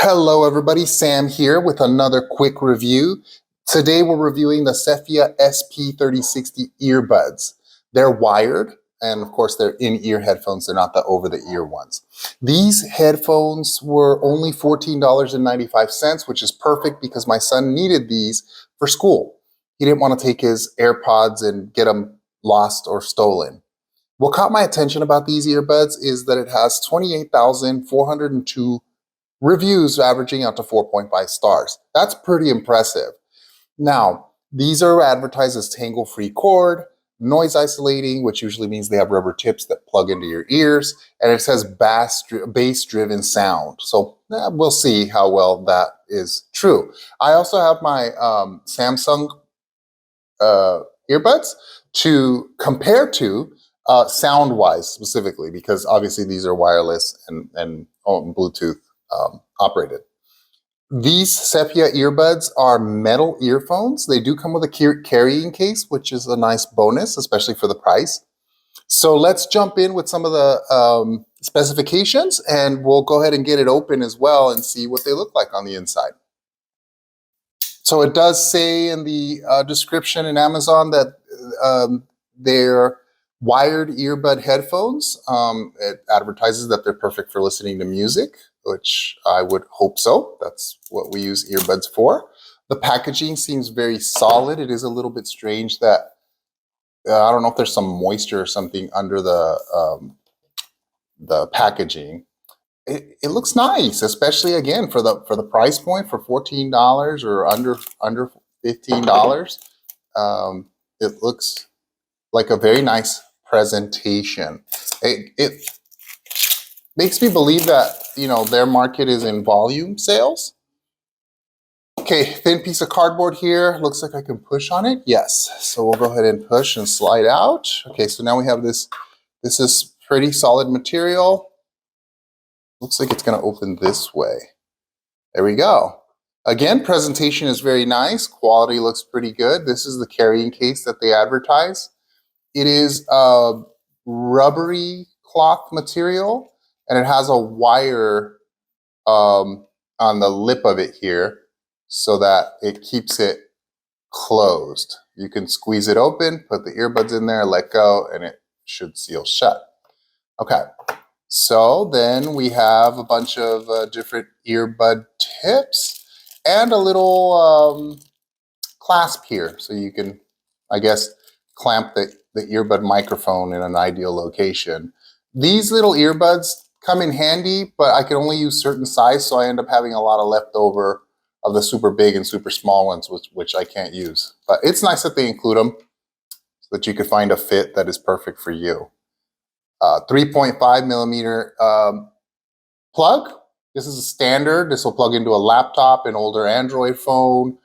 Hello everybody, Sam here with another quick review. Today we're reviewing the Sephia SP3060 earbuds. They're wired, and of course they're in-ear headphones, they're not the over-the-ear ones. These headphones were only $14.95, which is perfect because my son needed these for school. He didn't want to take his AirPods and get them lost or stolen. What caught my attention about these earbuds is that it has 28,402 reviews averaging out to 4.5 stars. That's pretty impressive. Now, these are advertised as tangle-free cord, noise isolating, which usually means they have rubber tips that plug into your ears, and it says bass-driven sound. So we'll see how well that is true. I also have my Samsung earbuds to compare to sound-wise specifically, because obviously these are wireless and Bluetooth operated. These Sephia earbuds are metal earphones. They do come with a carrying case, which is a nice bonus, especially for the price. So let's jump in with some of the specifications, and we'll go ahead and get it open as well and see what they look like on the inside. So it does say in the description in Amazon that they're wired earbud headphones. It advertises that they're perfect for listening to music, which I would hope so. That's what we use earbuds for. The packaging seems very solid. It is a little bit strange that I don't know if there's some moisture or something under the packaging. It looks nice, especially again for the price point, for $14 or under $15. It looks like a very nice presentation. It makes me believe that, you know, their market is in volume sales. Okay, thin piece of cardboard here. Looks like I can push on it. Yes, so we'll go ahead and push and slide out. Okay, so now we have this. This is pretty solid material. Looks like it's gonna open this way. There we go. Again, presentation is very nice. Quality looks pretty good. This is the carrying case that they advertise. It is a rubbery cloth material, and it has a wire on the lip of it here so that it keeps it closed. You can squeeze it open, put the earbuds in there, let go, and it should seal shut. Okay, so then we have a bunch of different earbud tips and a little clasp here, so you can, I guess, clamp the earbud microphone in an ideal location. These little earbuds come in handy, but I can only use certain size, so I end up having a lot of leftover of the super big and super small ones, which I can't use. But it's nice that they include them so that you can find a fit that is perfect for you. 3.5 millimeter plug. This is a standard. This will plug into a laptop, an older Android phone,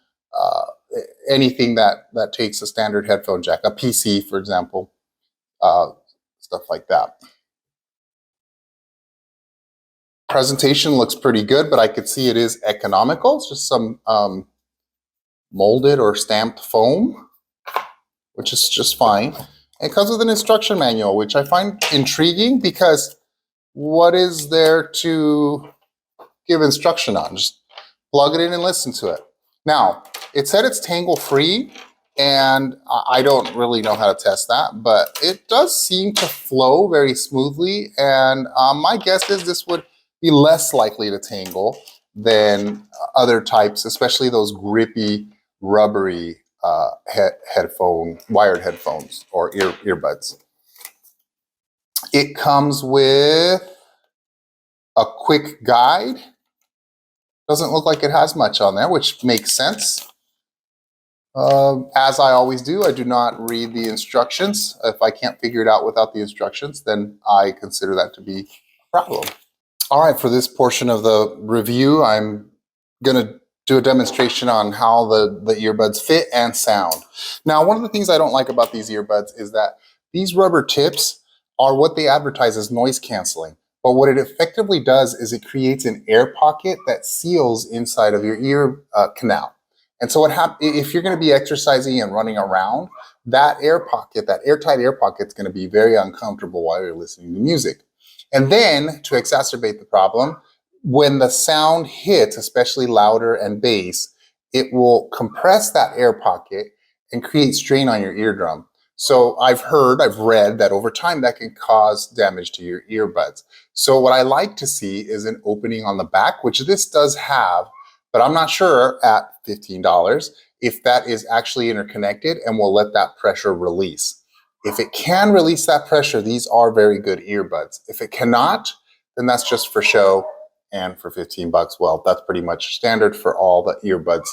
anything that takes a standard headphone jack, a PC, for example, stuff like that. Presentation looks pretty good, but I could see it is economical. It's just some molded or stamped foam, which is just fine. It comes with an instruction manual, which I find intriguing because what is there to give instruction on? Just plug it in and listen to it. Now, it said it's tangle-free, and I don't really know how to test that, but it does seem to flow very smoothly, and my guess is this would be less likely to tangle than other types, especially those grippy, rubbery wired headphones or earbuds. It comes with a quick guide. Doesn't look like it has much on there, which makes sense. As I always do, I do not read the instructions. If I can't figure it out without the instructions, then I consider that to be a problem. All right, for this portion of the review, I'm gonna do a demonstration on how the earbuds fit and sound. Now, one of the things I don't like about these earbuds is that these rubber tips are what they advertise as noise canceling. But what it effectively does is it creates an air pocket that seals inside of your ear canal. And so if you're going to be exercising and running around, that air pocket, that airtight air pocket is going to be very uncomfortable while you're listening to music. And then to exacerbate the problem, when the sound hits, especially louder and bass, it will compress that air pocket and create strain on your eardrum. So I've read that over time that can cause damage to your earbuds. So what I like to see is an opening on the back, which this does have, but I'm not sure at $15 if that is actually interconnected and will let that pressure release. If it can release that pressure, these are very good earbuds. If it cannot, then that's just for show. And for 15 bucks, well, that's pretty much standard for all the earbuds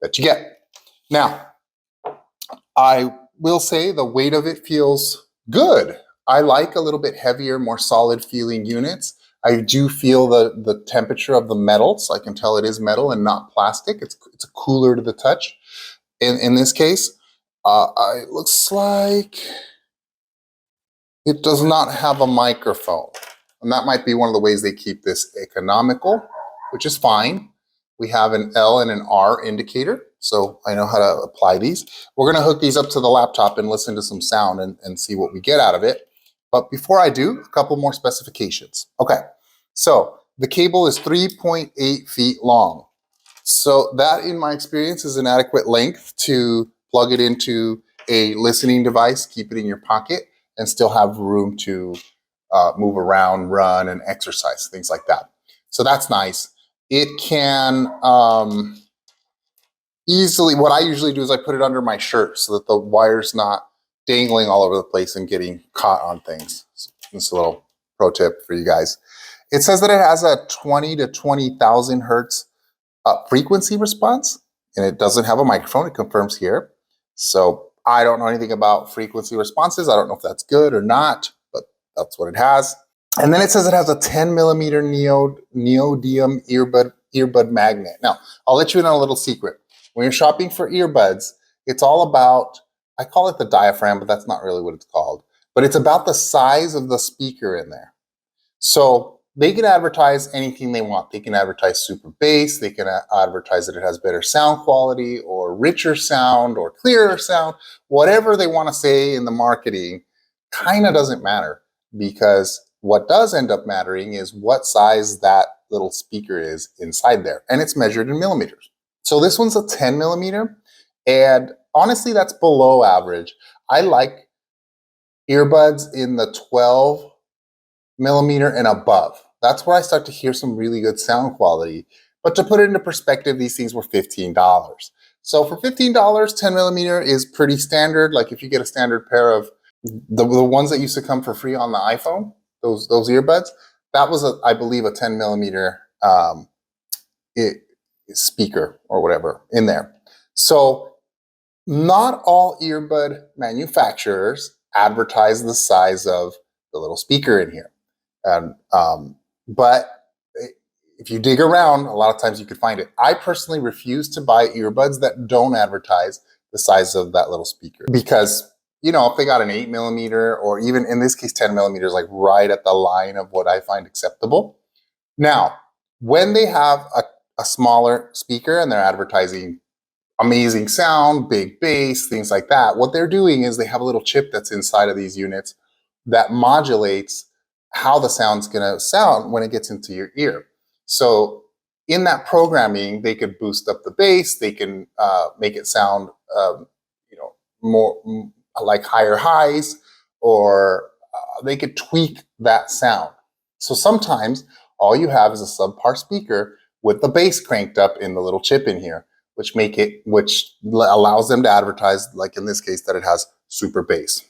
that you get. Now, I will say the weight of it feels good. I like a little bit heavier, more solid feeling units. I do feel the temperature of the metal, so I can tell it is metal and not plastic. It's cooler to the touch. In this case, it looks like it does not have a microphone. And that might be one of the ways they keep this economical, which is fine. We have an L and an R indicator, so I know how to apply these. We're gonna hook these up to the laptop and listen to some sound and see what we get out of it. But before I do, a couple more specifications. Okay, so the cable is 3.8 feet long. So that, in my experience, is an adequate length to plug it into a listening device, keep it in your pocket, and still have room to move around, run, and exercise, things like that. So that's nice. It can easily, what I usually do is I put it under my shirt so that the wire's not dangling all over the place and getting caught on things. So this a little pro tip for you guys. It says that it has a 20 to 20,000 hertz frequency response, and it doesn't have a microphone. It confirms here. So I don't know anything about frequency responses. I don't know if that's good or not, but that's what it has. And then it says it has a 10 millimeter neodymium earbud magnet. Now, I'll let you in on a little secret. When you're shopping for earbuds, it's all about, I call it the diaphragm, but that's not really what it's called. But it's about the size of the speaker in there. So they can advertise anything they want. They can advertise super bass. They can advertise that it has better sound quality or richer sound or clearer sound. Whatever they want to say in the marketing kind of doesn't matter, because what does end up mattering is what size that little speaker is inside there. And it's measured in millimeters. So this one's a 10 millimeter. And honestly, that's below average. I like earbuds in the 12 millimeter and above. That's where I start to hear some really good sound quality. But to put it into perspective, these things were $15. So for $15, 10 millimeter is pretty standard. Like if you get a standard pair of the ones that used to come for free on the iPhone, those earbuds, that was, I believe, a 10 millimeter speaker or whatever in there. So not all earbud manufacturers advertise the size of the little speaker in here. But if you dig around, a lot of times you could find it. I personally refuse to buy earbuds that don't advertise the size of that little speaker, because, you know, if they got an 8 millimeter or even in this case 10 millimeters, like right at the line of what I find acceptable. Now, when they have a smaller speaker and they're advertising amazing sound, big bass, things like that, what they're doing is they have a little chip that's inside of these units that modulates how the sound's going to sound when it gets into your ear. So in that programming, they could boost up the bass. They can make it sound, more like higher highs, or they could tweak that sound. So sometimes all you have is a subpar speaker with the bass cranked up in the little chip in here, which allows them to advertise, like in this case, that it has super bass.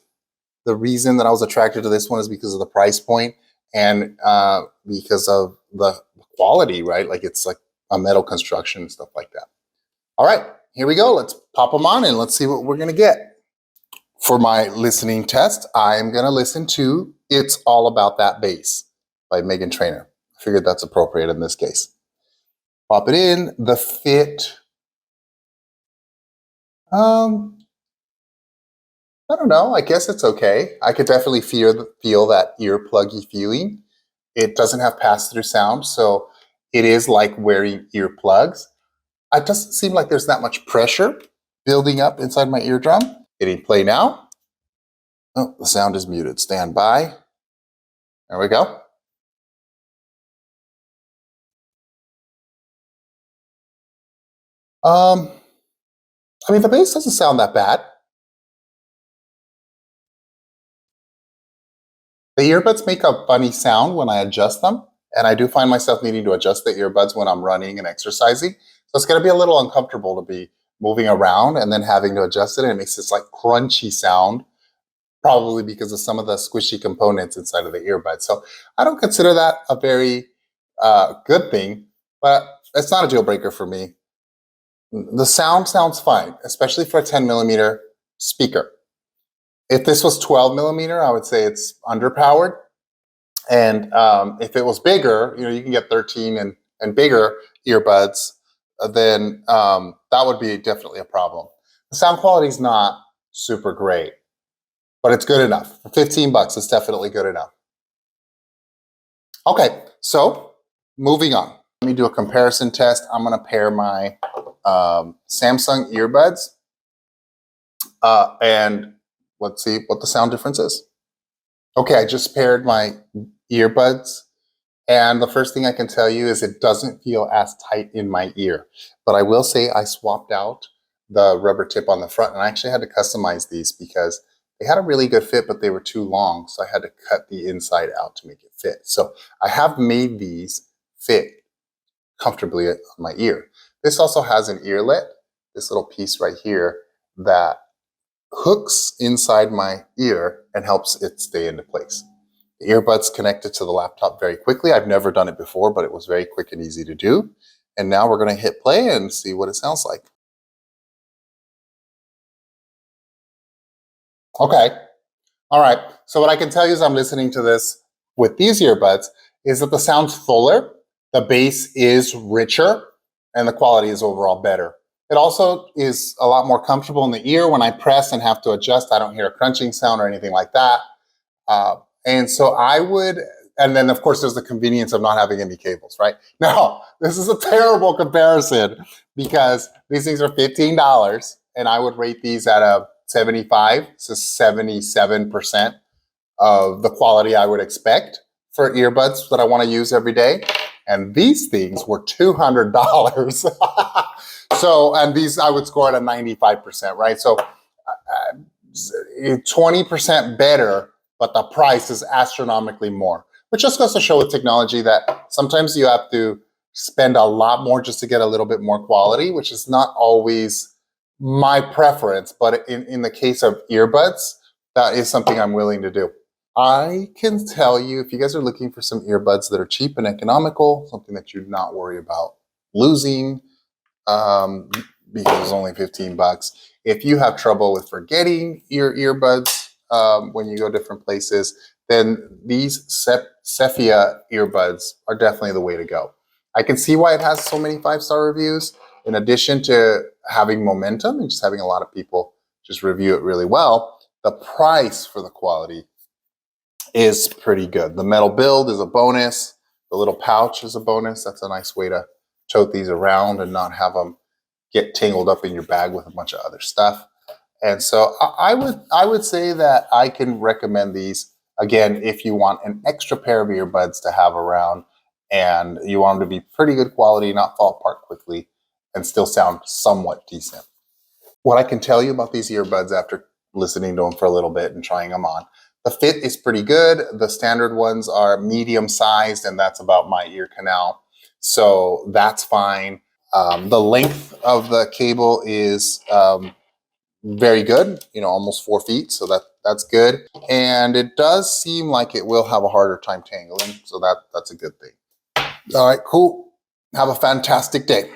The reason that I was attracted to this one is because of the price point and because of the quality, right? Like it's like a metal construction and stuff like that. All right, here we go. Let's pop them on and let's see what we're gonna get. For my listening test, I'm gonna listen to It's All About That Bass by Meghan Trainor. I figured that's appropriate in this case. Pop it in, the fit. I don't know. I guess it's okay. I could definitely feel that earpluggy feeling. It doesn't have pass-through sound, so it is like wearing earplugs. It doesn't seem like there's that much pressure building up inside my eardrum. Hitting play now. Oh, the sound is muted. Stand by. There we go. Um, I mean, the bass doesn't sound that bad. The earbuds make a funny sound when I adjust them, and I do find myself needing to adjust the earbuds when I'm running and exercising. So it's going to be a little uncomfortable to be moving around and then having to adjust it. And it makes this like crunchy sound, probably because of some of the squishy components inside of the earbud. So I don't consider that a very good thing, but it's not a deal breaker for me. The sound sounds fine, especially for a 10 millimeter speaker. If this was 12 millimeter, I would say it's underpowered. And if it was bigger, you know, you can get 13 and bigger earbuds, then that would be definitely a problem. The sound quality is not super great, but it's good enough. For 15 bucks, it's definitely good enough. Okay, so moving on. Let me do a comparison test. I'm going to pair my Samsung earbuds and let's see what the sound difference is. Okay, I just paired my earbuds, and the first thing I can tell you is it doesn't feel as tight in my ear. But I will say I swapped out the rubber tip on the front, and I actually had to customize these because they had a really good fit, but they were too long, so I had to cut the inside out to make it fit. So I have made these fit comfortably on my ear. This also has an earlet, this little piece right here that hooks inside my ear and helps it stay into place. The earbuds connected to the laptop very quickly. I've never done it before, but it was very quick and easy to do. And now we're going to hit play and see what it sounds like. Okay. All right. So what I can tell you as I'm listening to this with these earbuds is that the sound's fuller, the bass is richer, and the quality is overall better. It also is a lot more comfortable in the ear. When I press and have to adjust, I don't hear a crunching sound or anything like that. And so I would, and then of course there's the convenience of not having any cables, right? Now, this is a terrible comparison because these things are $15 and I would rate these at a 75 to 77% of the quality I would expect for earbuds that I want to use every day. And these things were $200. So, and these I would score at a 95%, right? So 20% better, but the price is astronomically more, which just goes to show with technology that sometimes you have to spend a lot more just to get a little bit more quality, which is not always my preference, but in the case of earbuds, that is something I'm willing to do. I can tell you, if you guys are looking for some earbuds that are cheap and economical, something that you'd not worry about losing, because it's only 15 bucks. If you have trouble with forgetting your earbuds when you go different places, then these Sephia earbuds are definitely the way to go. I can see why it has so many 5-star reviews. In addition to having momentum and just having a lot of people just review it really well, the price for the quality is pretty good. The metal build is a bonus. The little pouch is a bonus. That's a nice way to tote these around and not have them get tangled up in your bag with a bunch of other stuff. And so I would say that I can recommend these, again, if you want an extra pair of earbuds to have around and you want them to be pretty good quality, not fall apart quickly, and still sound somewhat decent. What I can tell you about these earbuds after listening to them for a little bit and trying them on, the fit is pretty good. The standard ones are medium sized, and that's about my ear canal. So that's fine. The length of the cable is very good, you know, almost 4 feet. So that's good. And it does seem like it will have a harder time tangling. So that's a good thing. All right, cool. Have a fantastic day.